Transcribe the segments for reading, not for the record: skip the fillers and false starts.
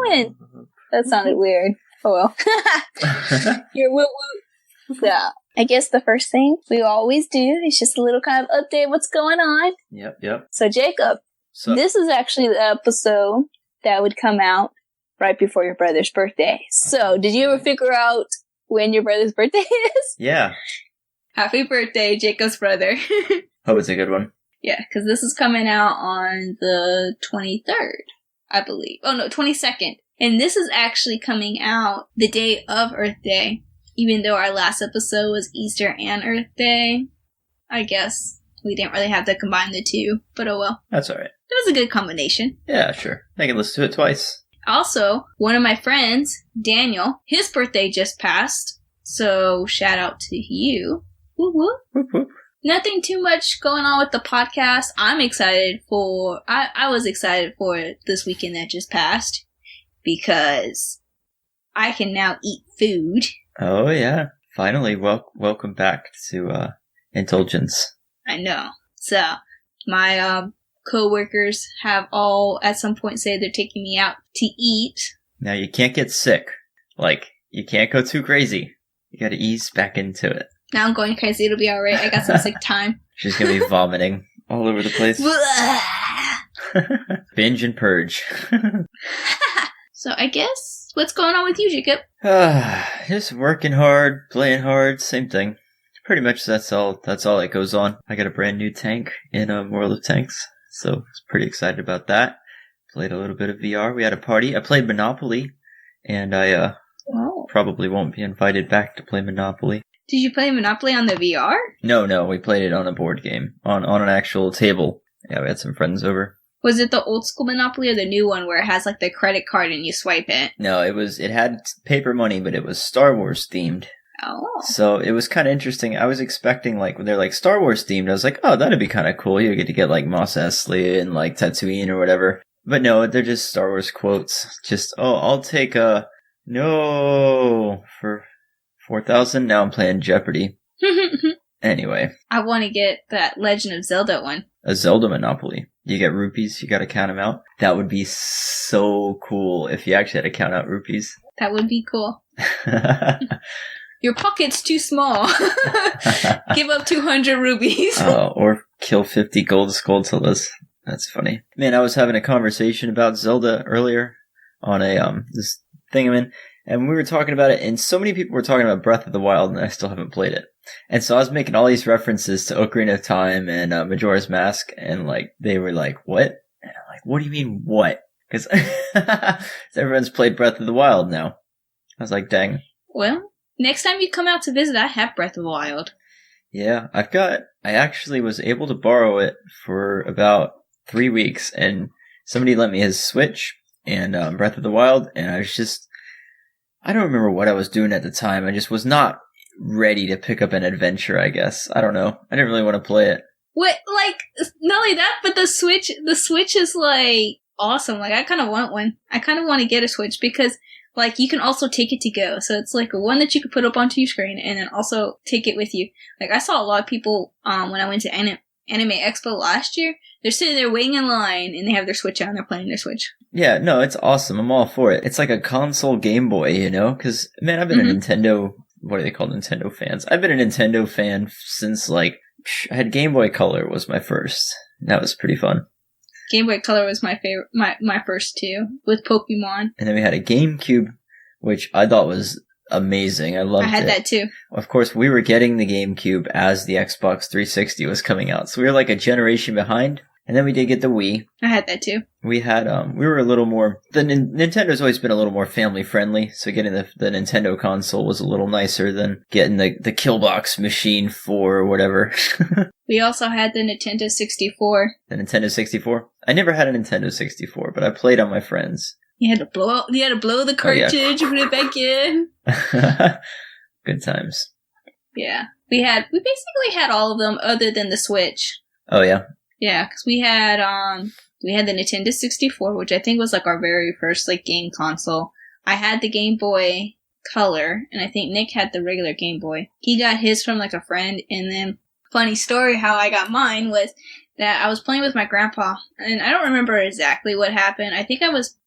doing? That sounded weird. Oh well. Your whoop whoop. Yeah. I guess the first thing we always do is just a little kind of update what's going on. Yep. So Jacob, this is actually the episode that would come out right before your brother's birthday. So did you ever figure out when your brother's birthday is? Yeah. Happy birthday, Jacob's brother. Hope it's a good one. Yeah, because this is coming out on the 23rd, I believe. Oh no, 22nd. And this is actually coming out the day of Earth Day. Even though our last episode was Easter and Earth Day. I guess we didn't really have to combine the two. But oh well. That's alright. It was a good combination. Yeah, sure. I can listen to it twice. Also, one of my friends, Daniel, his birthday just passed. So shout out to you. Whoop whoop. Whoop whoop. Nothing too much going on with the podcast. I'm excited for... I was excited for this weekend that just passed. Because I can now eat food. Oh, yeah. Finally, welcome back to Indulgence. I know. So, my co-workers have all, at some point, said they're taking me out to eat. Now, you can't get sick. Like, you can't go too crazy. You gotta ease back into it. Now I'm going crazy. It'll be alright. I got some sick time. She's gonna be vomiting all over the place. Binge and purge. So I guess, what's going on with you, Jacob? Just working hard, playing hard, same thing. Pretty much that's all that goes on. I got a brand new tank in World of Tanks, so I was pretty excited about that. Played a little bit of VR. We had a party. I played Monopoly, and I probably won't be invited back to play Monopoly. Did you play Monopoly on the VR? No, we played it on a board game, on an actual table. Yeah, we had some friends over. Was it the old school Monopoly or the new one where it has like the credit card and you swipe it? No, it had paper money, but it was Star Wars themed. Oh. So it was kind of interesting. I was expecting when they're like Star Wars themed, I was like, oh, that'd be kind of cool. You get to get like Mos Eisley and like Tatooine or whatever. But no, they're just Star Wars quotes. Just, I'll take no for 4,000. Now I'm playing Jeopardy. Anyway. I want to get that Legend of Zelda one. A Zelda Monopoly. You get rupees, you gotta count them out. That would be so cool if you actually had to count out rupees. That would be cool. Your pocket's too small. Give up 200 rupees. Or kill 50 gold Skulltulas. That's funny. Man, I was having a conversation about Zelda earlier on this thing I'm in, and we were talking about it, and so many people were talking about Breath of the Wild, and I still haven't played it. And so I was making all these references to Ocarina of Time and Majora's Mask, and they were like, what? And I'm like, what do you mean, what? Because everyone's played Breath of the Wild now. I was like, dang. Well, next time you come out to visit, I have Breath of the Wild. Yeah, I actually was able to borrow it for about 3 weeks, and somebody lent me his Switch and Breath of the Wild, and I don't remember what I was doing at the time. I just was not ready to pick up an adventure, I guess. I don't know. I didn't really want to play it. What, not only that, but the Switch is, awesome. I kind of want one. I kind of want to get a Switch because, you can also take it to go. So it's, one that you could put up onto your screen and then also take it with you. I saw a lot of people, when I went to Anime Expo last year, they're sitting there waiting in line and they have their Switch out and they're playing their Switch. Yeah, no, it's awesome. I'm all for it. It's like a console Game Boy, Because, man, I've been a Nintendo... What are they called? Nintendo fans. I've been a Nintendo fan since, I had Game Boy Color was my first. That was pretty fun. Game Boy Color was my favorite, my first too, with Pokemon. And then we had a GameCube, which I thought was amazing. I loved it. I had that too. Of course, we were getting the GameCube as the Xbox 360 was coming out. So we were a generation behind. And then we did get the Wii. I had that too. We had, we were a little more, Nintendo's always been a little more family friendly, so getting the Nintendo console was a little nicer than getting the Killbox machine 4 or whatever. We also had the Nintendo 64. The Nintendo 64? I never had a Nintendo 64, but I played on my friends. You had to blow the cartridge, put it back in. Good times. Yeah. We basically had all of them other than the Switch. Oh yeah? Yeah, because we had the Nintendo 64, which I think was our very first game console. I had the Game Boy Color, and I think Nick had the regular Game Boy. He got his from a friend, and then funny story how I got mine was that I was playing with my grandpa, and I don't remember exactly what happened. I think I was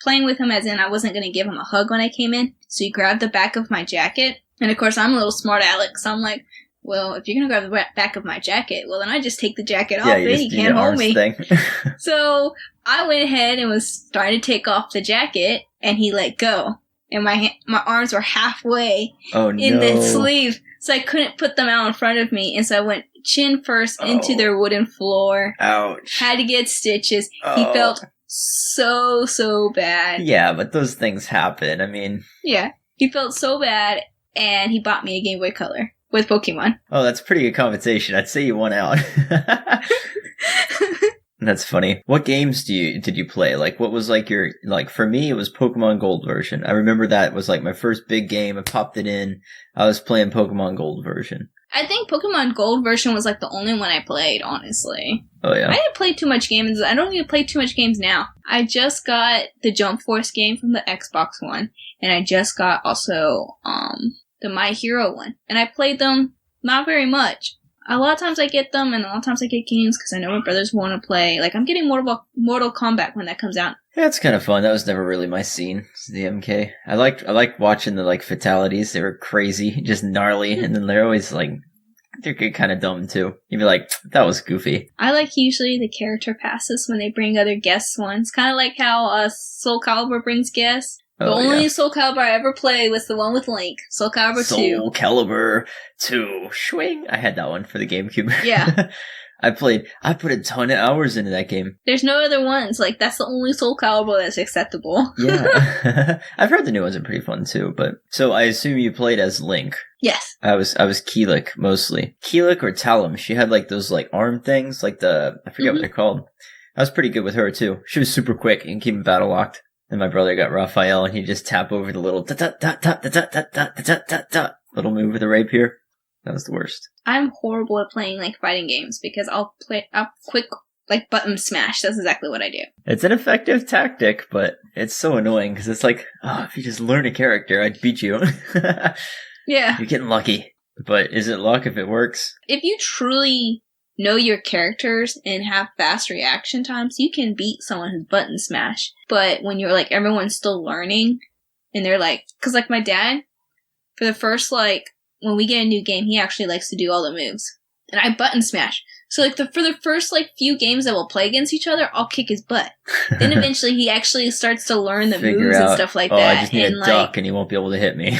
playing with him as in I wasn't going to give him a hug when I came in. So he grabbed the back of my jacket. And of course, I'm a little smart aleck, so I'm like, well, if you're going to grab the back of my jacket, well, then I just take the jacket off and he can't hold me. So I went ahead and was starting to take off the jacket, and he let go. And my arms were halfway in the sleeve, so I couldn't put them out in front of me. And so I went chin first into their wooden floor. Ouch. Had to get stitches. He felt so bad. Yeah, but those things happen. I mean... Yeah, he felt so bad, and he bought me a Game Boy Color with Pokemon. Oh, that's pretty good compensation. I'd say you won out. That's funny. What games did you play? Like, what was like your, like, for me, it was Pokemon Gold version. I remember that was like my first big game. I popped it in. I was playing Pokemon Gold version. I think Pokemon Gold version was like the only one I played, honestly. Oh, yeah. I didn't play too much games. I don't even play too much games now. I just got the Jump Force game from the Xbox One, and I just got also the My Hero one. And I played them not very much. A lot of times I get them, and a lot of times I get games because I know my brothers want to play. Like, I'm getting Mortal Kombat when that comes out. Yeah, it's kind of fun. That was never really my scene, the MK. I like watching the, like, fatalities. They were crazy, just gnarly, and then they're always, like, they're kind of dumb, too. You'd be like, that was goofy. I like usually the character passes when they bring other guests ones. Kind of like how Soul Calibur brings guests. The only Soul Calibur I ever played was the one with Link. Soul Calibur 2. Soul Calibur 2. Swing. I had that one for the GameCube. Yeah. I put a ton of hours into that game. There's no other ones. Like, that's the only Soul Calibur that's acceptable. Yeah. I've heard the new ones are pretty fun too, but... So I assume you played as Link. Yes. I was Keelik, mostly. Keelik or Talum. She had, like, those, like, arm things, like I forget what they're called. I was pretty good with her, too. She was super quick and keep him battle locked. And my brother got Raphael, and he'd just tap over the little little move with the rapier. That was the worst. I'm horrible at playing, like, fighting games because I'll quick, like, button smash. That's exactly what I do. It's an effective tactic, but it's so annoying because it's like, oh, if you just learn a character, I'd beat you. Yeah. You're getting lucky. But is it luck if it works? If you truly know your characters and have fast reaction times, you can beat someone who's button smash. But when you're like, everyone's still learning, and they're like, cause like my dad, for the first, like, when we get a new game, he actually likes to do all the moves. And I button smash. So like for the first like few games that we'll play against each other, I'll kick his butt. Then eventually he actually starts to learn the moves and stuff like that. I just need and, a duck and he won't be able to hit me.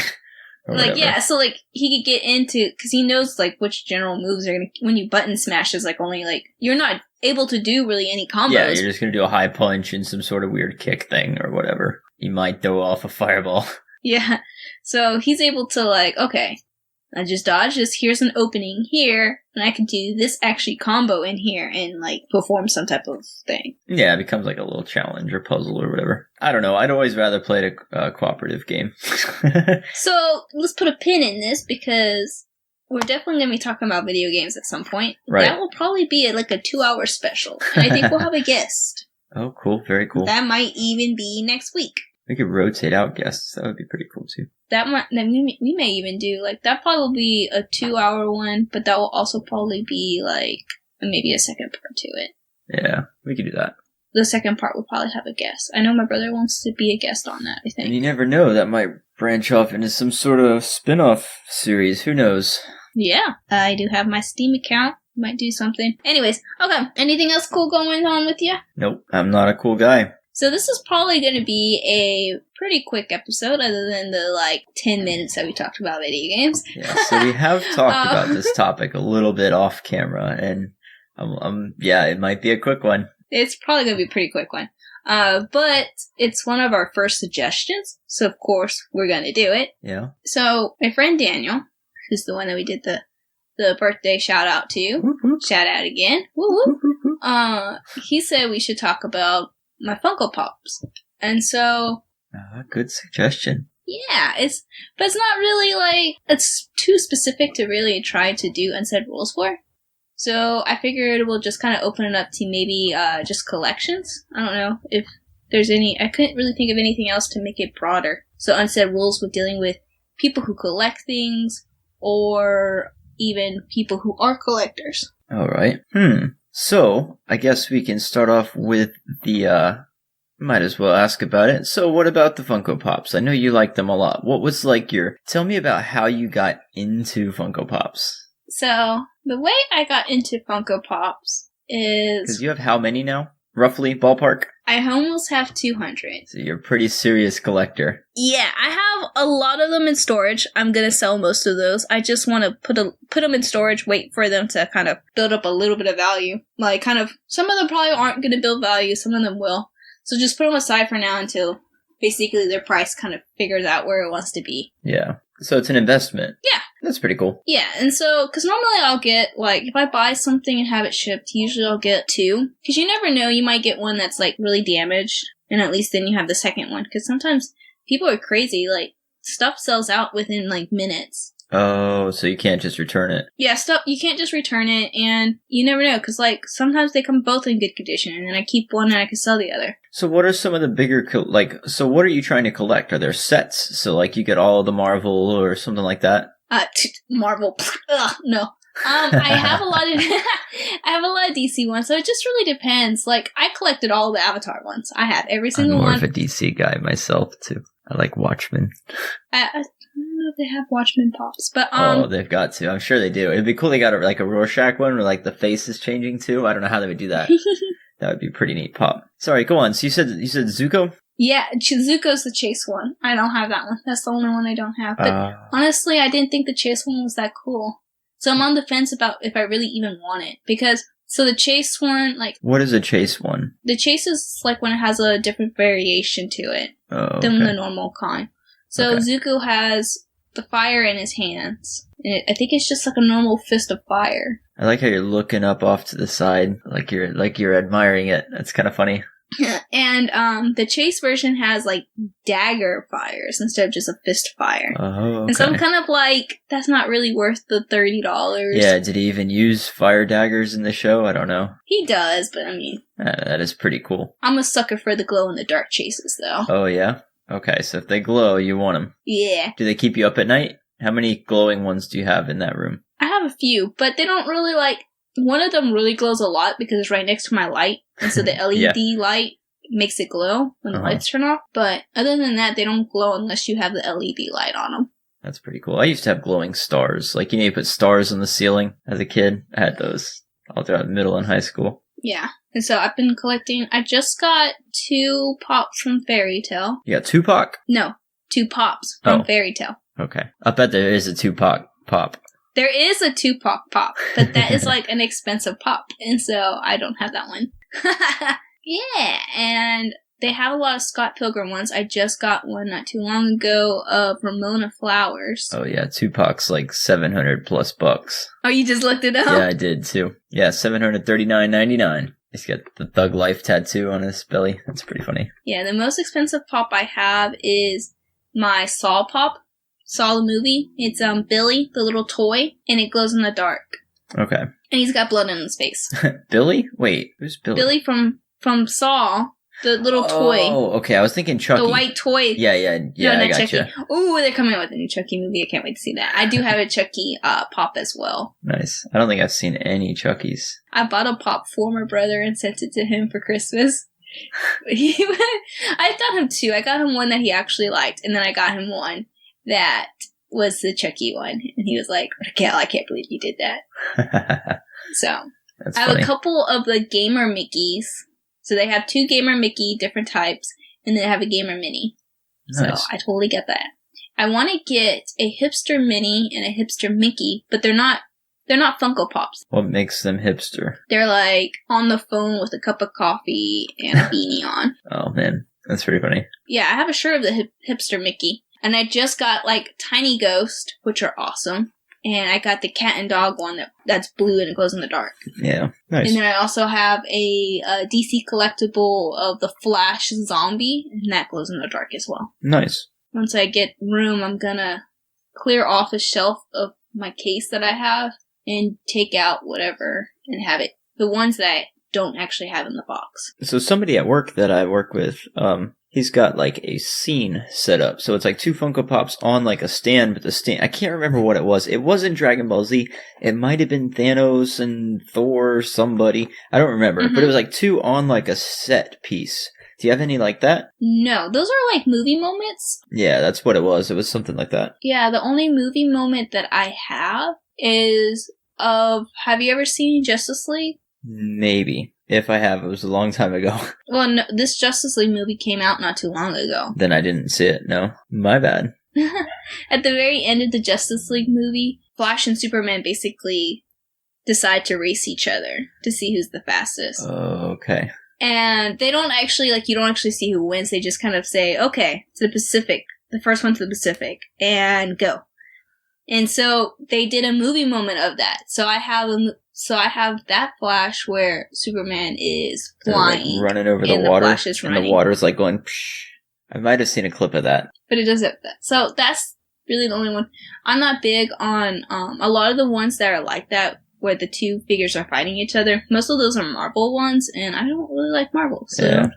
Like, yeah, so, like, he could get into, because he knows, like, which general moves are going to, when you button smash is, like, only, like, you're not able to do really any combos. Yeah, you're just going to do a high punch and some sort of weird kick thing or whatever. You might throw off a fireball. Yeah, so he's able to, like, okay, I just dodge this, here's an opening here, and I can do this actually combo in here and, like, perform some type of thing. Yeah, it becomes like a little challenge or puzzle or whatever. I don't know, I'd always rather play a cooperative game. So, let's put a pin in this because we're definitely going to be talking about video games at some point. Right. That will probably be like a 2-hour special, and I think we'll have a guest. Oh, cool, very cool. That might even be next week. We could rotate out guests, that would be pretty cool too. We may even do, like, that probably will be a 2-hour one, but that will also probably be, like, maybe a second part to it. Yeah, we could do that. The second part will probably have a guest. I know my brother wants to be a guest on that, I think. And you never know, that might branch off into some sort of spin-off series, who knows? Yeah. I do have my Steam account. Might do something. Anyways, okay, anything else cool going on with you? Nope, I'm not a cool guy. So this is probably going to be a pretty quick episode, other than the, like, 10 minutes that we talked about video games. Yeah, so we have talked about this topic a little bit off camera, and yeah, it might be a quick one. It's probably going to be a pretty quick one. But it's one of our first suggestions, so of course we're going to do it. Yeah. So my friend Daniel, who's the one that we did the birthday shout out to, whoop, whoop. Shout out again, woo woo. He said we should talk about my Funko Pops, and so good suggestion. Yeah, but it's not really like it's too specific to really try to do unsaid rules for. So I figured we'll just kind of open it up to maybe just collections. I don't know if there's any. I couldn't really think of anything else to make it broader. So unsaid rules with dealing with people who collect things, or even people who are collectors. All right. So I guess we can start off with the Might as well ask about it. So what about the Funko Pops? I know you like them a lot. What was like tell me about how you got into Funko Pops. So, the way I got into Funko Pops is... Because you have how many now? Roughly, ballpark? I almost have 200. So you're a pretty serious collector. Yeah, I have a lot of them in storage. I'm gonna sell most of those. I just want to put them in storage, wait for them to kind of build up a little bit of value. Like, kind of, some of them probably aren't gonna build value, some of them will. So just put them aside for now until basically their price kind of figures out where it wants to be. Yeah. So it's an investment. Yeah. That's pretty cool. Yeah, and so, because normally I'll get, like, if I buy something and have it shipped, usually I'll get 2. Because you never know, you might get one that's, like, really damaged, and at least then you have the second one. Because sometimes people are crazy, like, stuff sells out within, like, minutes. Oh, so you can't just return it. Yeah, you can't just return it, and you never know, because, like, sometimes they come both in good condition, and then I keep one and I can sell the other. So what are some of the bigger, so what are you trying to collect? Are there sets? So, like, you get all the Marvel or something like that? Marvel. Ugh, no. I have a lot of I have a lot of DC ones, so it just really depends. Like, I collected all the Avatar ones. I have every single one. I'm more of a DC guy myself too. I like Watchmen. I don't know if they have Watchmen Pops, but oh, they've got to. I'm sure they do. It'd be cool. They got a Rorschach one where like the face is changing too. I don't know how they would do that. That would be a pretty neat pop. Sorry, go on. So you said Zuko? Yeah, Zuko's the Chase one. I don't have that one. That's the only one I don't have. But honestly, I didn't think the Chase one was that cool. So I'm on the fence about if I really even want it. Because, so the Chase one, like... What is a Chase one? The Chase is like when it has a different variation to it than the normal kind. So Zuko has the fire in his hands. And I think it's just like a normal fist of fire. I like how you're looking up off to the side, like you're admiring it. That's kind of funny. And the Chase version has like dagger fires instead of just a fist fire. Oh, okay. And so I'm kind of like, that's not really worth the $30. Yeah, did he even use fire daggers in the show? I don't know. He does, but I mean... that is pretty cool. I'm a sucker for the glow-in-the-dark chases, though. Oh, yeah? Okay, so if they glow, you want them. Yeah. Do they keep you up at night? How many glowing ones do you have in that room? I have a few, but they don't really like... One of them really glows a lot because it's right next to my light, and so the LED light makes it glow when the lights turn off. But other than that, they don't glow unless you have the LED light on them. That's pretty cool. I used to have glowing stars. Like, you put stars on the ceiling as a kid. I had those all throughout middle and high school. Yeah. And so I've been collecting... I just got 2 pops from Fairy Tail. You got Tupac? No, 2 pops from Fairy Tail. Okay. I bet there is a Tupac pop. There is a Tupac pop, but that is like an expensive pop, and so I don't have that one. Yeah, and they have a lot of Scott Pilgrim ones. I just got one not too long ago of Ramona Flowers. Oh yeah, Tupac's like $700+. Oh, you just looked it up? Yeah, I did too. Yeah, $739.99. He's got the Thug Life tattoo on his belly. That's pretty funny. Yeah, the most expensive pop I have is my Saw pop. Saw the movie. It's Billy, the little toy, and it glows in the dark. Okay. And he's got blood in his face. Billy? Wait, who's Billy? Billy from Saw, the little toy. Oh, okay. I was thinking Chucky. The white toy. Yeah, no, I gotcha. Ooh, they're coming out with a new Chucky movie. I can't wait to see that. I do have a Chucky pop as well. Nice. I don't think I've seen any Chuckies. I bought a pop for my brother and sent it to him for Christmas. I got him 2. I got him one that he actually liked, and then I got him one that was the Chucky one. And he was like, Raquel, I can't believe you did that. So, that's I have funny. a couple of the Gamer Mickeys. So they have 2 Gamer Mickey, different types, and then they have a Gamer Mini. Nice. So I totally get that. I want to get a Hipster Mini and a Hipster Mickey, but they're not Funko Pops. What makes them hipster? They're like on the phone with a cup of coffee and a beanie on. Oh man, that's pretty funny. Yeah, I have a shirt of the Hipster Mickey. And I just got like Tiny Ghost, which are awesome. And I got the cat and dog one that's blue and it glows in the dark. Yeah, nice. And then I also have a DC collectible of the Flash zombie, and that glows in the dark as well. Nice. Once I get room, I'm gonna clear off a shelf of my case that I have and take out whatever and have it. The ones that I don't actually have in the box. So somebody at work that I work with, he's got like a scene set up. So it's like 2 Funko Pops on like a stand, but the stand, I can't remember what it was. It wasn't Dragon Ball Z. It might have been Thanos and Thor or somebody. I don't remember. Mm-hmm. But it was like 2 on like a set piece. Do you have any like that? No, those are like movie moments. Yeah, that's what it was. It was something like that. Yeah, the only movie moment that I have is have you ever seen Justice League? Maybe. If I have, it was a long time ago. Well, no, this Justice League movie came out not too long ago. Then I didn't see it. No. My bad. At the very end of the Justice League movie, Flash and Superman basically decide to race each other to see who's the fastest. Okay. And they don't actually, you don't actually see who wins. They just kind of say, okay, to the Pacific. The first one to the Pacific. And go. And so they did a movie moment of that. So I have that Flash where Superman is flying. Like running over the water. Flash is running. And the water's like going, psh. I might have seen a clip of that. But it does have that. So that's really the only one. I'm not big on a lot of the ones that are like that, where the two figures are fighting each other. Most of those are Marvel ones, and I don't really like Marvel, so yeah.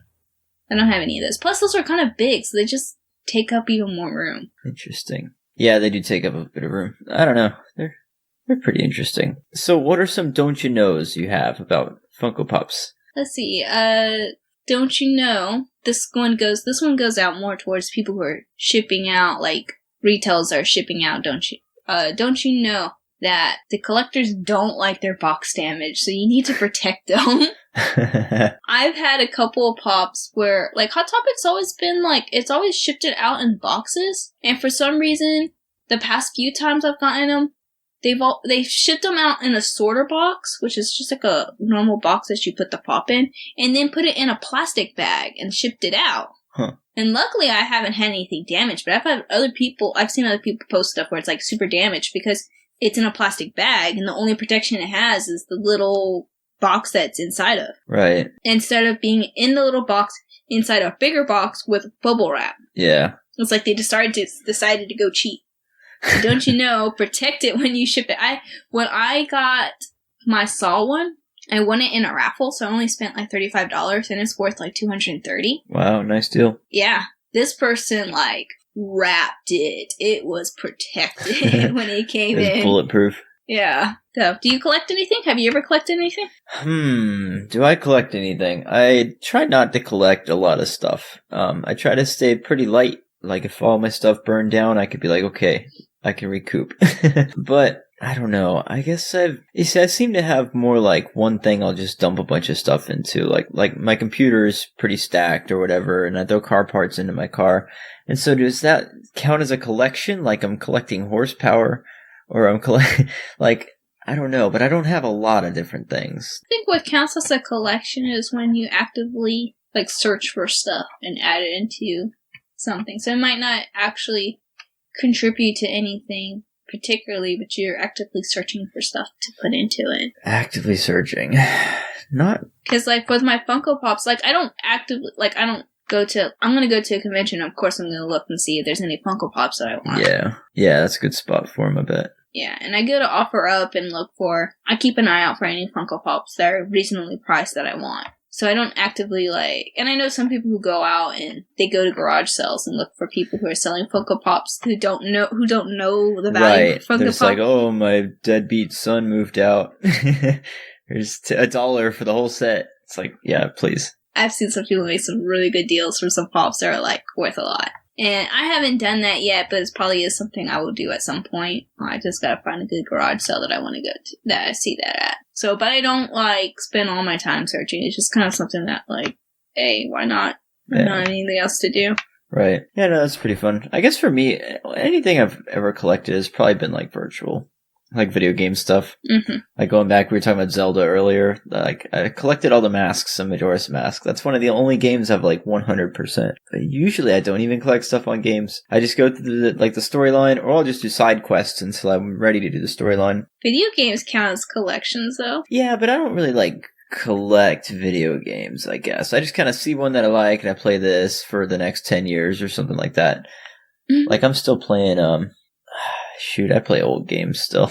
I don't have any of those. Plus, those are kind of big, so they just take up even more room. Interesting. Yeah, they do take up a bit of room. I don't know. They're pretty interesting. So what are some don't you knows you have about Funko Pops? Let's see. Don't you know, this one goes out more towards people who are shipping out, like retails are shipping out, don't you know that the collectors don't like their box damage, so you need to protect them. I've had a couple of pops where, like, Hot Topic's always been, it's always shipped it out in boxes, and for some reason, the past few times I've gotten them, they've shipped them out in a sorter box, which is just like a normal box that you put the pop in, and then put it in a plastic bag and shipped it out. Huh. And luckily I haven't had anything damaged, but I've seen other people post stuff where it's, super damaged because it's in a plastic bag, and the only protection it has is the little box that's inside of. Right. Instead of being in the little box inside a bigger box with bubble wrap. Yeah. It's like they decided to go cheap. So don't you know, protect it when you ship it. When I got my Saw one, I won it in a raffle, so I only spent $35, and it's worth $230. Wow, nice deal. Yeah. This person, wrapped it. It was protected when it came in. Bulletproof. Yeah. So, do you collect anything? Have you ever collected anything? Do I collect anything? I try not to collect a lot of stuff. I try to stay pretty light. Like, if all my stuff burned down, I could be like, okay, I can recoup. But I don't know. I guess I seem to have more one thing I'll just dump a bunch of stuff into. Like my computer is pretty stacked or whatever, and I throw car parts into my car. And so does that count as a collection? Like I'm collecting horsepower, or I'm I don't know, but I don't have a lot of different things. I think what counts as a collection is when you actively search for stuff and add it into something. So it might not actually contribute to anything particularly, but you're actively searching for stuff to put into it. Actively searching. Not... Because, with my Funko Pops, I don't actively, I'm going to go to a convention, of course I'm going to look and see if there's any Funko Pops that I want. Yeah. Yeah, that's a good spot for them, I bet. Yeah, and I go to OfferUp and I keep an eye out for any Funko Pops that are reasonably priced that I want. So I don't actively and I know some people who go out and they go to garage sales and look for people who are selling Funko Pops who don't know the value of Funko Pops. There's oh, my deadbeat son moved out. There's $1 for the whole set. It's yeah, please. I've seen some people make some really good deals for some Pops that are worth a lot. And I haven't done that yet, but it probably is something I will do at some point. I just gotta find a good garage sale that I want to go to, that I see that at. So, but I don't, spend all my time searching. It's just kind of something that, hey, why not? Yeah. Not anything else to do. Right. Yeah, no, that's pretty fun. I guess for me, anything I've ever collected has probably been, virtual. Video game stuff. Mm-hmm. Going back, we were talking about Zelda earlier. I collected all the masks on Majora's Mask. That's one of the only games I've 100%. Usually I don't even collect stuff on games. I just go through the storyline, or I'll just do side quests until I'm ready to do the storyline. Video games count as collections, though. Yeah, but I don't really collect video games, I guess. I just kind of see one that I like, and I play this for the next 10 years or something like that. Mm-hmm. I'm still playing, shoot, I play old games still.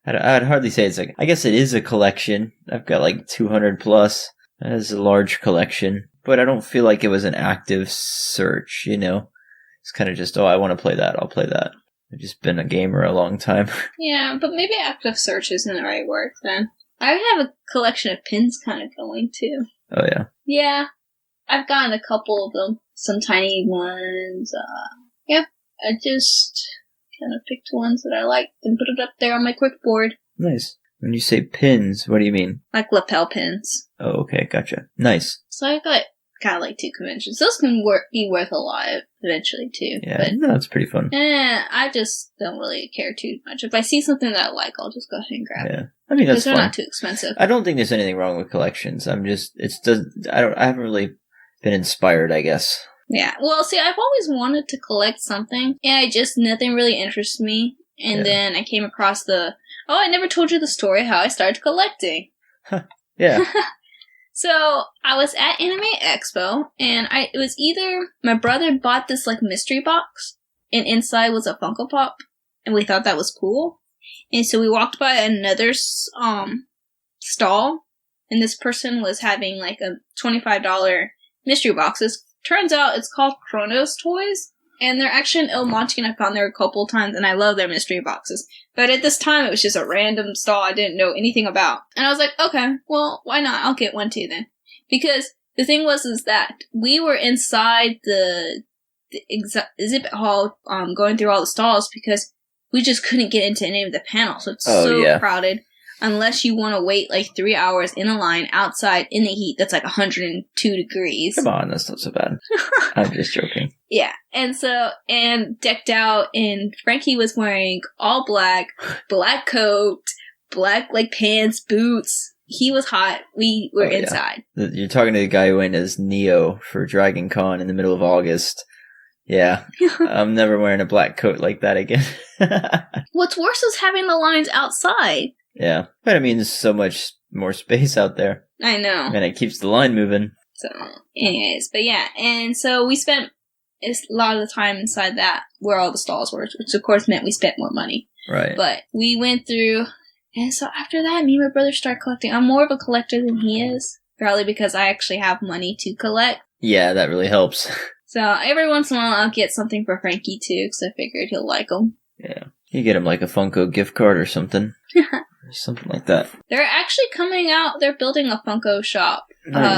I'd hardly say it's I guess it is a collection. I've got 200 plus. That is a large collection. But I don't feel like it was an active search, It's kind of just, I want to play that, I'll play that. I've just been a gamer a long time. Yeah, but maybe active search isn't the right word then. I have a collection of pins kind of going too. Oh, yeah? Yeah. I've gotten a couple of them. Some tiny ones. Yeah, I just kind of picked ones that I liked and put it up there on my quick board. Nice. When you say pins, what do you mean? Like lapel pins. Oh, okay, gotcha. Nice. So I got like 2 conventions. Those can be worth a lot eventually too. Yeah, but, no, that's pretty fun. I just don't really care too much. If I see something that I like, I'll just go ahead and grab it. Yeah, I mean that's fun. They're not too expensive. I don't think there's anything wrong with collections. I haven't really been inspired, I guess. Yeah. Well, see, I've always wanted to collect something, and nothing really interests me. And then I came across I never told you the story how I started collecting. Yeah. So, I was at Anime Expo, and it was either my brother bought this, like, mystery box, and inside was a Funko Pop, and we thought that was cool. And so we walked by another, stall, and this person was having, like, a $25 mystery boxes. Turns out it's called Chronos Toys, and they're actually in Il Monte, and I've gone there a couple times, and I love their mystery boxes. But at this time, it was just a random stall I didn't know anything about. And I was like, okay, well, why not? I'll get one too then. Because the thing was that we were inside the exhibit hall going through all the stalls because we just couldn't get into any of the panels. So it's crowded. Unless you want to wait like 3 hours in a line outside in the heat that's like 102 degrees. Come on, that's not so bad. I'm just joking. Yeah. And decked out, and Frankie was wearing all black coat, black like pants, boots. He was hot. We were inside. You're talking to the guy who went as Neo for Dragon Con in the middle of August. Yeah. I'm never wearing a black coat like that again. What's worse is having the lines outside. Yeah. But I mean, there's so much more space out there. I know. And it keeps the line moving. So, anyways, but yeah. And so we spent a lot of the time inside that, where all the stalls were, which of course meant we spent more money. Right. But we went through, and so after that, me and my brother started collecting. I'm more of a collector than he is, probably because I actually have money to collect. Yeah, that really helps. So every once in a while, I'll get something for Frankie too, because I figured he'll like them. Yeah. You get him like a Funko gift card or something. Or something like that. They're actually coming out. They're building a Funko shop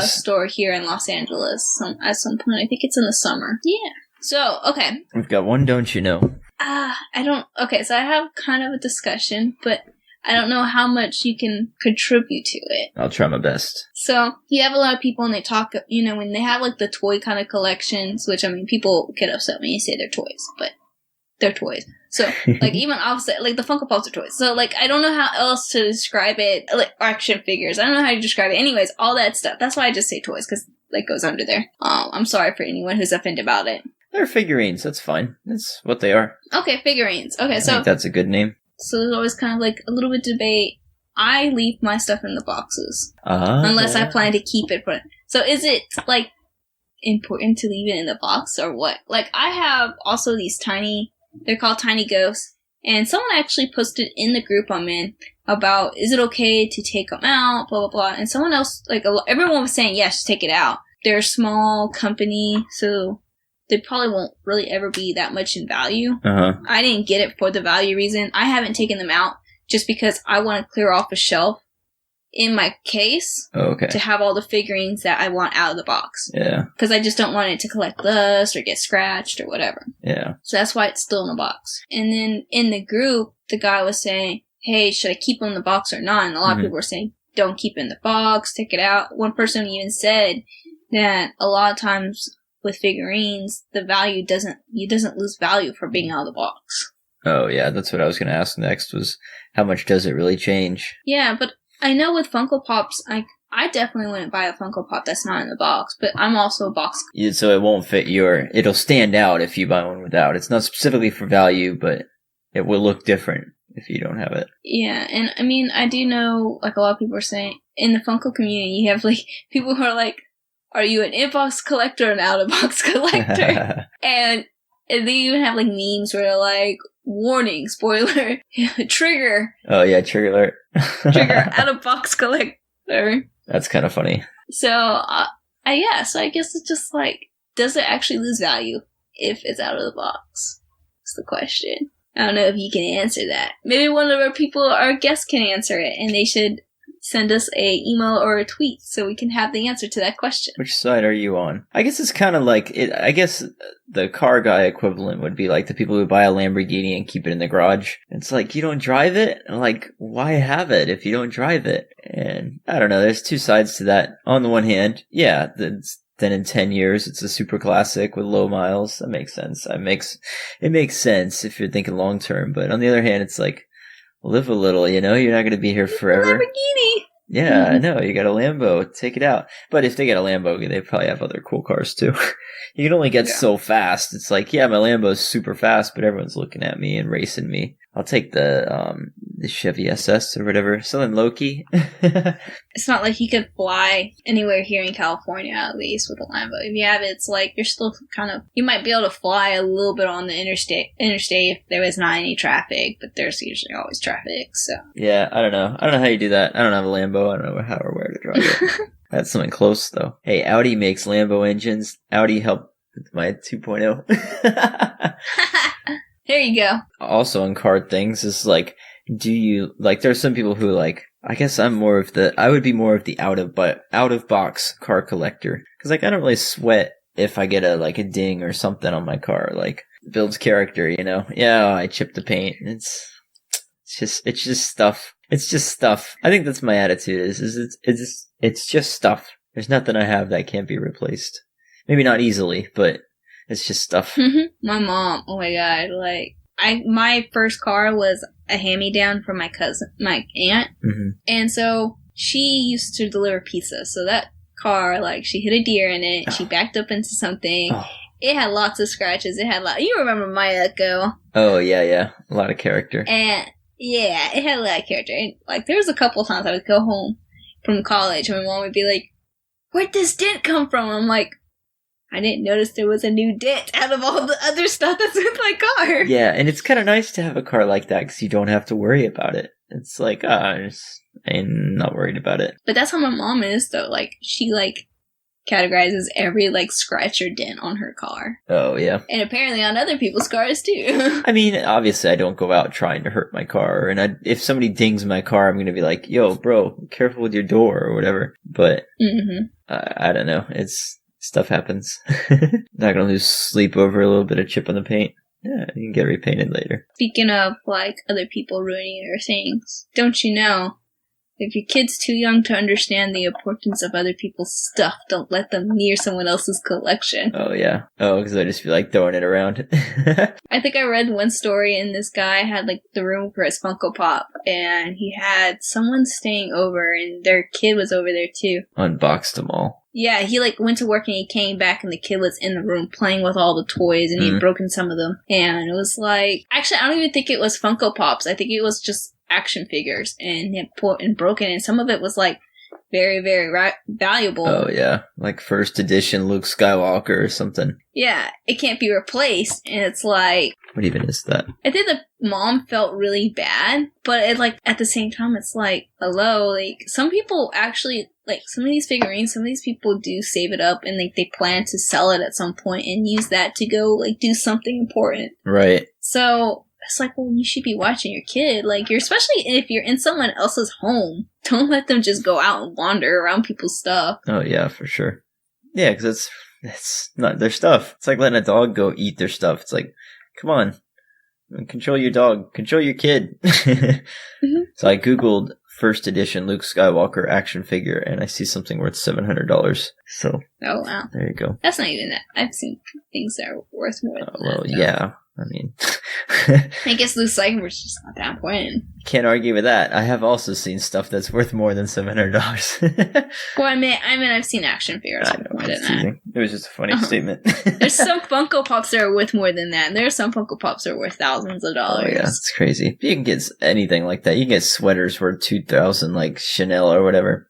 store here in Los Angeles at some point. I think it's in the summer. Yeah. So, okay. We've got one, don't you know? Okay, so I have kind of a discussion, but I don't know how much you can contribute to it. I'll try my best. So, you have a lot of people and they talk, when they have like the toy kind of collections, which, I mean, people get upset when you say they're toys, but they're toys. So, like, even I'll say, like, the Funko Pops are toys. So, like, I don't know how else to describe it. Like, action figures. I don't know how to describe it. Anyways, all that stuff. That's why I just say toys, because, like, goes under there. I'm sorry for anyone who's offended about it. They're figurines. That's fine. That's what they are. Okay, figurines. Okay, I think that's a good name. So there's always kind of, like, a little bit of debate. I leave my stuff in the boxes. Unless I plan to keep it for... So is it, like, important to leave it in the box, or what? Like, I have also these tiny... They're called Tiny Ghosts. And someone actually posted in the group I'm in about, is it okay to take them out, blah, blah, blah. And someone else, like, everyone was saying, yes, take it out. They're a small company, so they probably won't really ever be that much in value. I didn't get it for the value reason. I haven't taken them out just because I want to clear off a shelf in my case to have all the figurines that I want out of the box. Yeah. Because I just don't want it to collect dust or get scratched or whatever. Yeah. So that's why it's still in the box. And then in the group, the guy was saying, hey, should I keep them in the box or not? And a lot of people were saying, don't keep it in the box, take it out. One person even said that a lot of times with figurines, the value doesn't lose value for being out of the box. Oh, yeah, that's what I was going to ask next, was how much does it really change? Yeah, but I know with Funko Pops, I definitely wouldn't buy a Funko Pop that's not in the box, but I'm also a box. Yeah, so it won't fit it'll stand out if you buy one without. It's not specifically for value, but it will look different if you don't have it. Yeah, and I mean, I do know, like, a lot of people are saying, in the Funko community, you have, like, people who are like, are you an in-box collector or an out-of-box collector? and they even have, like, memes where they're like, warning, spoiler, trigger. Oh, yeah, trigger alert. Trigger, out-of-box collector. That's kind of funny. So, so I guess it's just like, does it actually lose value if it's out of the box? That's the question. I don't know if you can answer that. Maybe one of our guests can answer it, and they should send us a email or a tweet so we can have the answer to that question. Which side are you on? I guess it's kind of like it. I guess the car guy equivalent would be like the people who buy a Lamborghini and keep it in the garage. It's like, you don't drive it? Like, why have it if you don't drive it? And I don't know. There's two sides to that. On the one hand, yeah, then in 10 years, it's a super classic with low miles. That makes sense. It makes sense if you're thinking long term. But on the other hand, it's like, live a little, you know? You're not going to be here forever. Lamborghini! Yeah, I know. You got a Lambo. Take it out. But if they get a Lambo, they probably have other cool cars too. You can only get so fast. It's like, yeah, my Lambo's super fast, but everyone's looking at me and racing me. I'll take the Chevy SS or whatever. Something low-key. It's not like you could fly anywhere here in California, at least, with a Lambo. If you have it, it's like you're still kind of... You might be able to fly a little bit on the interstate if there was not any traffic, but there's usually always traffic, so... Yeah, I don't know. I don't know how you do that. I don't have a Lambo. I don't know how or where to drive it. That's something close, though. Hey, Audi makes Lambo engines. Audi helped with my 2.0. There you go. Also on card things is like, do you, like, there's some people who like, I guess I would be more of the out of box car collector. Cause like, I don't really sweat if I get a ding or something on my car, like, builds character, you know? Yeah, I chipped the paint. It's just stuff. It's just stuff. I think that's my attitude it's just stuff. There's nothing I have that can't be replaced. Maybe not easily, but it's just stuff. My mom, oh my god, like, my first car was a hand-me-down from my aunt, and so she used to deliver pizza, so that car, like, she hit a deer in it, she backed up into something, it had lots of scratches, you remember my Echo. Oh, yeah, a lot of character. And, yeah, it had a lot of character, and, like, there was a couple times I would go home from college, and my mom would be like, where'd this dent come from? I'm like, I didn't notice there was a new dent out of all the other stuff that's with my car. Yeah, and it's kind of nice to have a car like that because you don't have to worry about it. It's like, I'm not worried about it. But that's how my mom is, though. Like, she, like, categorizes every, like, scratch or dent on her car. Oh, yeah. And apparently on other people's cars, too. I mean, obviously I don't go out trying to hurt my car. And if somebody dings my car, I'm going to be like, yo, bro, careful with your door or whatever. But I don't know. Stuff happens. Not gonna lose sleep over a little bit of chip on the paint. Yeah, you can get repainted later. Speaking of, like, other people ruining your things, don't you know, if your kid's too young to understand the importance of other people's stuff, don't let them near someone else's collection. Oh, yeah. Oh, because I just feel like throwing it around. I think I read one story, and this guy had, like, the room for his Funko Pop, and he had someone staying over, and their kid was over there, too. Unboxed them all. Yeah, he, like, went to work, and he came back, and the kid was in the room playing with all the toys, and he'd broken some of them. And it was like... Actually, I don't even think it was Funko Pops. I think it was just action figures, and broken, and some of it was, like, very, very valuable. Oh, yeah. Like first edition Luke Skywalker or something. Yeah, it can't be replaced, and it's like... What even is that? I think the mom felt really bad, but it, like, at the same time, it's like, hello, like, some people actually, like, some of these figurines, some of these people do save it up, and, like, they plan to sell it at some point and use that to go, like, do something important. Right. So... It's like, well, you should be watching your kid. Like, especially if you're in someone else's home. Don't let them just go out and wander around people's stuff. Oh, yeah, for sure. Yeah, because it's not their stuff. It's like letting a dog go eat their stuff. It's like, come on. Control your dog. Control your kid. So I Googled first edition Luke Skywalker action figure, and I see something worth $700. So, oh, wow. There you go. That's not even that. I've seen things that are worth more than well, that. Yeah. I mean... I guess Luke Skywalker's just not that important. Can't argue with that. I have also seen stuff that's worth more than $700. Well, I mean, I've seen action figures worth more than that. It was just a funny statement. There's some Funko Pops that are worth more than that. And there are some Funko Pops that are worth thousands of dollars. Oh, yeah. It's crazy. You can get anything like that. You can get sweaters worth $2,000, like Chanel or whatever.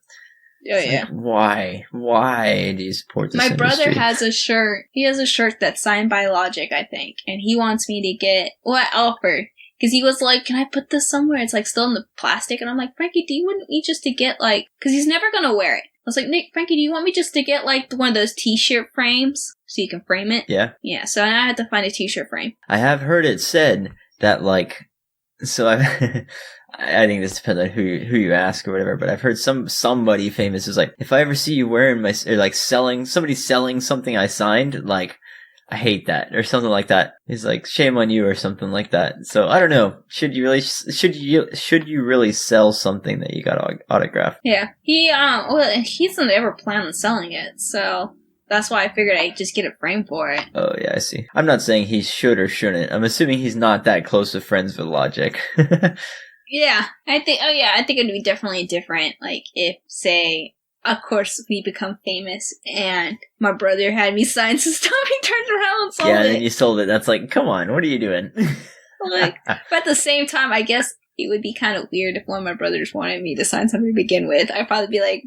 Oh, yeah. Like, why do you support this My industry? brother has a shirt. He has a shirt that's signed by Logic, I think. And he wants me to get... Well, I offered. Because he was like, can I put this somewhere? It's, like, still in the plastic. And I'm like, Frankie, do you want me just to get, like... Because he's never going to wear it. I was like, Frankie, do you want me just to get, like, one of those t-shirt frames? So you can frame it? Yeah. Yeah, so now I had to find a t-shirt frame. I have heard it said that, like... So I think this depends on who you ask or whatever, but I've heard somebody famous is like, if I ever see you wearing or like selling something I signed, like, I hate that, or something like that. He's like, shame on you, or something like that. So I don't know. Should you really sell something that you got autographed? Yeah, he doesn't ever plan on selling it, so that's why I figured I'd just get a frame for it. Oh yeah, I see. I'm not saying he should or shouldn't. I'm assuming he's not that close of friends with Logic. Yeah, I think it would be definitely different. Like if, say, of course, we become famous, and my brother had me sign some stuff. He turned around and sold it. Yeah, and then you sold it. That's like, come on, what are you doing? Like, but at the same time, I guess it would be kind of weird if one of my brothers wanted me to sign something to begin with. I'd probably be like,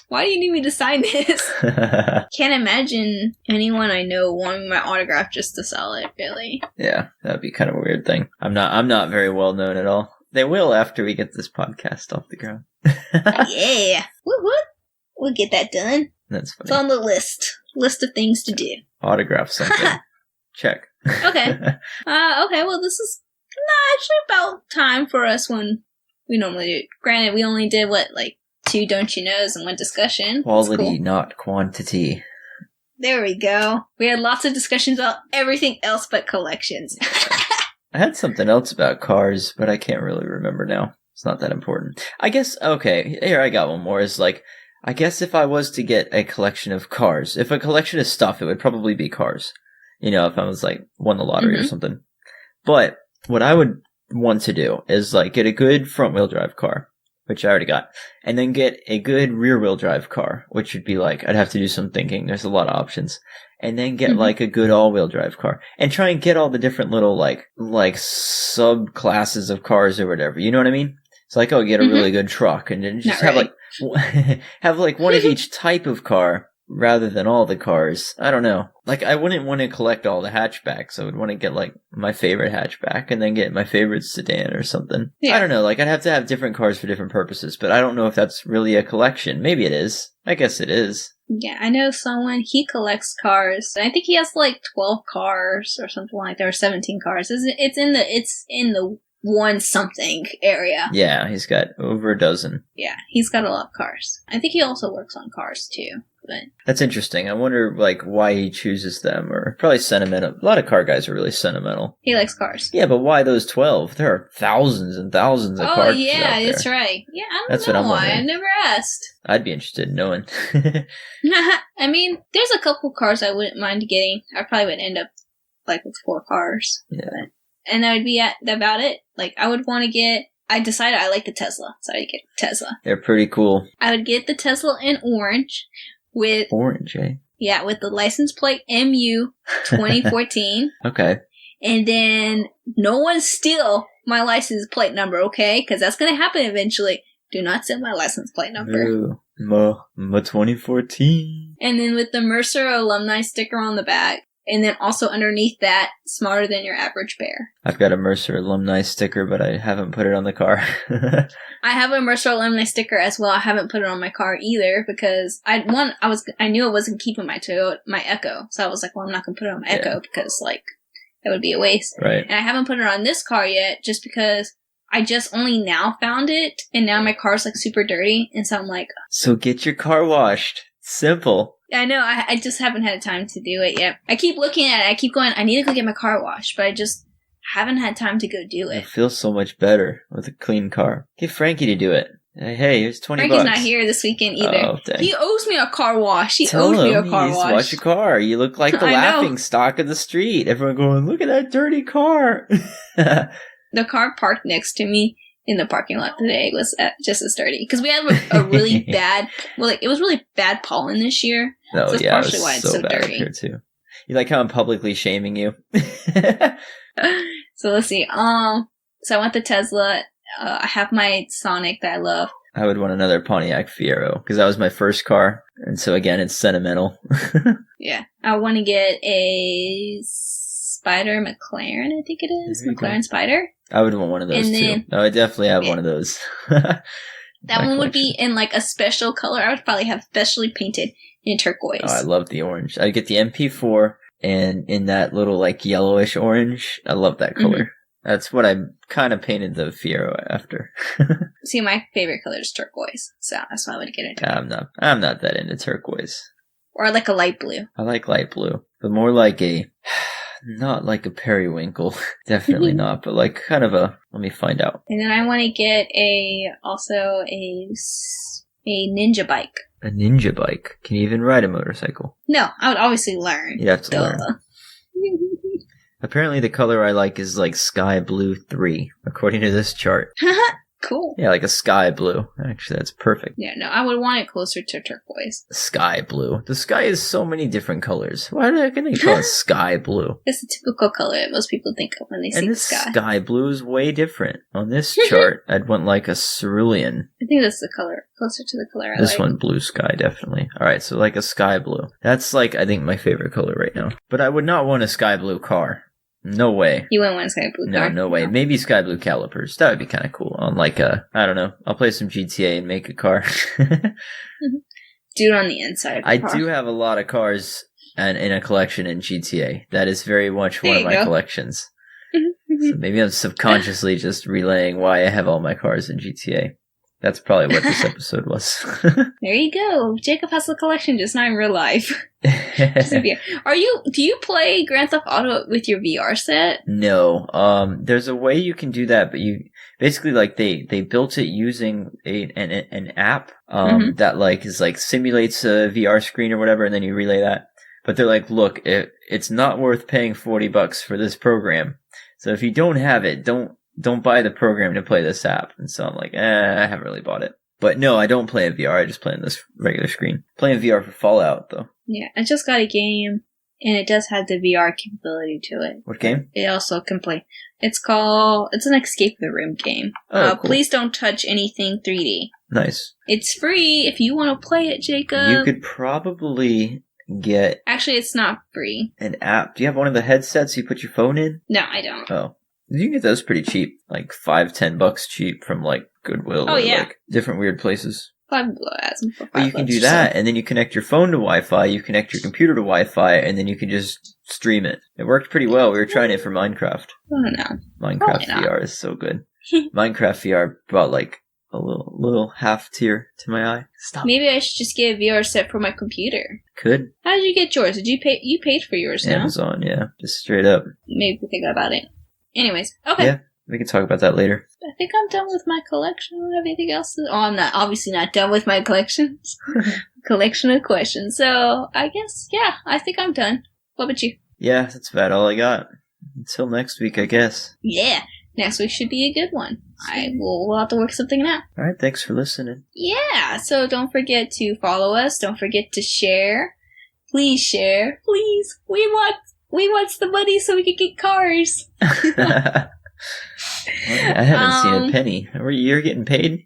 why do you need me to sign this? Can't imagine anyone I know wanting my autograph just to sell it, really. Yeah, that'd be kind of a weird thing. I'm not very well known at all. They will after we get this podcast off the ground. Yeah. Woo-woo. We'll get that done. That's funny. It's on the list of things to do. Autograph something. Check. Okay. Okay, well, this is actually about time for us when we normally do. Granted, we only did, 2 Don't You Knows and 1 discussion. Quality, not quantity. There we go. We had lots of discussions about everything else but collections. I had something else about cars, but I can't really remember now. It's not that important. I guess, okay, here I got one more. Is like, I guess if I was to get a collection of cars, if a collection of stuff, it would probably be cars. You know, if I was like, won the lottery or something. But what I would want to do is like get a good front wheel drive car, which I already got, and then get a good rear wheel drive car, which would be like, I'd have to do some thinking. There's a lot of options. And then get like a good all-wheel drive car, and try and get all the different little like subclasses of cars or whatever. You know what I mean? It's like, oh, get a really good truck, and then just have like one of each type of car rather than all the cars. I don't know. Like, I wouldn't want to collect all the hatchbacks. I would want to get like my favorite hatchback, and then get my favorite sedan or something. Yeah. I don't know. Like, I'd have to have different cars for different purposes, but I don't know if that's really a collection. Maybe it is. I guess it is. Yeah, I know someone, he collects cars. I think he has like 12 cars or something like that, or 17 cars. It's in the 1 something area. Yeah, he's got over a dozen. Yeah, he's got a lot of cars. I think he also works on cars too. But that's interesting. I wonder like why he chooses them, or probably sentimental. A lot of car guys are really sentimental. He likes cars. Yeah, but why those 12? There are thousands and thousands of cars. Oh yeah, that's right. Yeah, I don't know why. I've never asked. I'd be interested in knowing. I mean, there's a couple cars I wouldn't mind getting. I probably would end up like with 4 cars. Yeah. And that would be about it. Like, I would want to get... I decided I like the Tesla, so I'd get Tesla. They're pretty cool. I would get the Tesla in orange with... Orange, eh? Yeah, with the license plate MU 2014. Okay. And then no one steal my license plate number, okay? Because that's going to happen eventually. Do not steal my license plate number. Ooh, my 2014. And then with the Mercer alumni sticker on the back. And then also underneath that, smarter than your average bear. I've got a Mercer alumni sticker, but I haven't put it on the car. I have a Mercer alumni sticker as well. I haven't put it on my car either because I knew I wasn't keeping my Echo, so I was like, well, I'm not gonna put it on my Echo because like that would be a waste. Right. And I haven't put it on this car yet, just because I just only now found it, and now my car's like super dirty, and so I'm like, so get your car washed. Simple. I know, I just haven't had time to do it yet. I keep looking at it, I keep going, I need to go get my car washed, but I just haven't had time to go do it. It feels so much better with a clean car. Get Frankie to do it. Hey, here's $20. Frankie's not here this weekend either. Oh, dang. He owes me a car wash. He owes me a car wash. Wash your car. You look like the laughing stock of the street. Everyone going, look at that dirty car. The car parked next to me in the parking lot today was just as dirty because we had a really bad, it was really bad pollen this year. Oh, so that's yeah, partially why it's so bad dirty. Here too. You like how I'm publicly shaming you? So let's see. So I want the Tesla. I have my Sonic that I love. I would want another Pontiac Fiero because that was my first car, and so again, it's sentimental. Yeah, I want to get a Spider McLaren. I think it is McLaren Spider. I would want one of those too. No, I definitely have one of those. That one would be in like a special color. I would probably have specially painted in turquoise. Oh, I love the orange. I'd get the MP4 and in that little like yellowish orange. I love that color. That's what I kind of painted the Fiero after. See, my favorite color is turquoise, so that's why I would get it. I'm not that into turquoise. Or like a light blue. I like light blue, but more like not like a periwinkle. Definitely not, but like kind of let me find out. And then I want to get also a ninja bike. A ninja bike? Can you even ride a motorcycle? No, I would obviously learn. You'd have to learn. Apparently the color I like is like sky blue 3, according to this chart. Cool. Yeah, like a sky blue. Actually, that's perfect. Yeah, no, I would want it closer to turquoise. Sky blue. The sky is so many different colors. Why are they going to call it sky blue? It's the typical color that most people think of when they see the sky. And this sky blue is way different. On this chart, I'd want like a cerulean. I think that's the color, closer to the color I like. This one, blue sky, definitely. Alright, so like a sky blue. That's like, I think, my favorite color right now. But I would not want a sky blue car. No way. You wouldn't want a sky blue car? No way. No. Maybe sky blue calipers. That would be kind of cool. On like I don't know. I'll play some GTA and make a car. Do it on the inside of the car. I do have a lot of cars and in a collection in GTA. That is very much one of my collections. So maybe I'm subconsciously just relaying why I have all my cars in GTA. That's probably what this episode was. There you go. Jacob has a collection, just not in real life. Do you play Grand Theft Auto with your VR set? No. There's a way you can do that, but you basically like they built it using an app that like is like simulates a VR screen or whatever, and then you relay that. But they're like, look, it's not worth paying $40 for this program. So if you don't have it, don't buy the program to play this app. And so I'm like, I haven't really bought it. But no, I don't play in VR. I just play on this regular screen. Playing VR for Fallout, though. Yeah, I just got a game, and it does have the VR capability to it. What game? It also can play. It's an Escape the Room game. Oh, cool. Please don't touch anything 3D. Nice. It's free if you want to play it, Jacob. You could probably get... Actually, it's not free. An app. Do you have one of the headsets you put your phone in? No, I don't. Oh. You can get those pretty cheap. Like $5-10 cheap from like Goodwill or like different weird places. But you can do that, and then you connect your phone to Wi-Fi, you connect your computer to Wi-Fi, and then you can just stream it. It worked pretty well. We were trying it for Minecraft. Oh, no. Minecraft VR is so good. Minecraft VR brought like a little half tear to my eye. Stop. Maybe I should just get a VR set for my computer. Could. How did you get yours? Did you pay? You paid for yours, no? Amazon, yeah. Just straight up. Maybe think about it. Anyways, okay. Yeah, we can talk about that later. I think I'm done with my collection. I don't have anything else to... Oh, I'm obviously not done with my collections. Collection of questions. So, I guess, yeah, I think I'm done. What about you? Yeah, that's about all I got. Until next week, I guess. Yeah, next week should be a good one. We'll have to work something out. Alright, thanks for listening. Yeah, so don't forget to follow us. Don't forget to share. Please share. Please. We want the money so we can get cars. I haven't seen a penny. You're getting paid?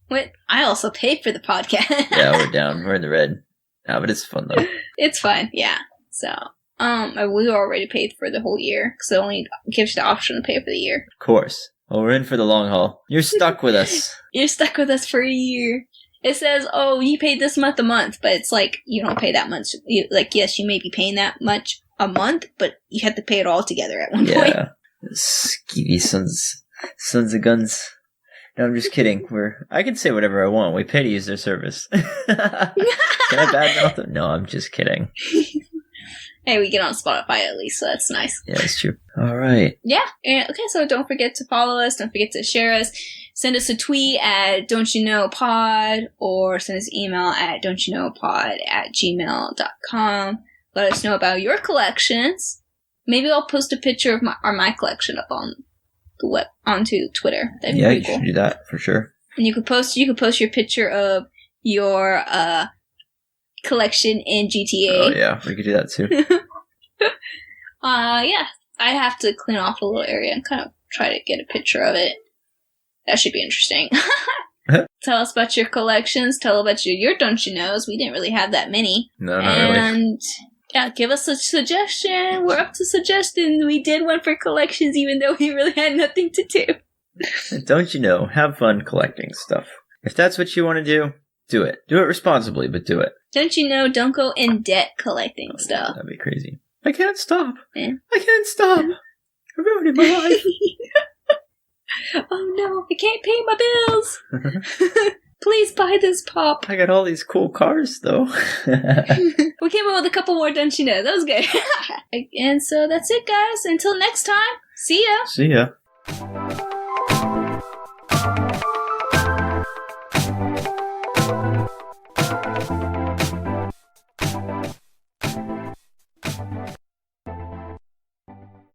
What? I also paid for the podcast. Yeah, we're down. We're in the red. But it's fun, though. It's fun, yeah. So, we already paid for the whole year, because it only gives you the option to pay for the year. Of course. Well, we're in for the long haul. You're stuck with us. You're stuck with us for a year. It says, oh, you paid this much a month, but it's like, you don't pay that much. Yes, you may be paying that much a month, but you have to pay it all together at one point. Yeah. Skeevy sons of guns. No, I'm just kidding. I can say whatever I want. We pay to use their service. Can I badmouth them? No, I'm just kidding. Hey, we get on Spotify at least, so that's nice. Yeah, that's true. All right. Yeah. Okay, so don't forget to follow us. Don't forget to share us. Send us a tweet at don'tyouknowpod, or send us an email at don'tyouknowpod@gmail.com. Let us know about your collections. Maybe I'll post a picture of my collection up on the onto Twitter. That'd be pretty cool. You should do that for sure. And you could post your picture of your collection in GTA. Oh yeah, we could do that too. Yeah. I have to clean off a little area and kind of try to get a picture of it. That should be interesting. Tell us about your collections. Tell about your Don't You Knows. We didn't really have that many. No, not really. And yeah, give us a suggestion. We're up to suggestions. We did one for collections even though we really had nothing to do. Don't you know? Have fun collecting stuff. If that's what you want to do, do it. Do it responsibly, but do it. Don't you know? Don't go in debt collecting stuff. That'd be crazy. I can't stop. Yeah. I can't stop. ruining my life. Oh no, I can't pay my bills. Please buy this pop. I got all these cool cars, though. We came up with a couple more, don't you know? That was good. And so that's it, guys. Until next time, see ya. See ya.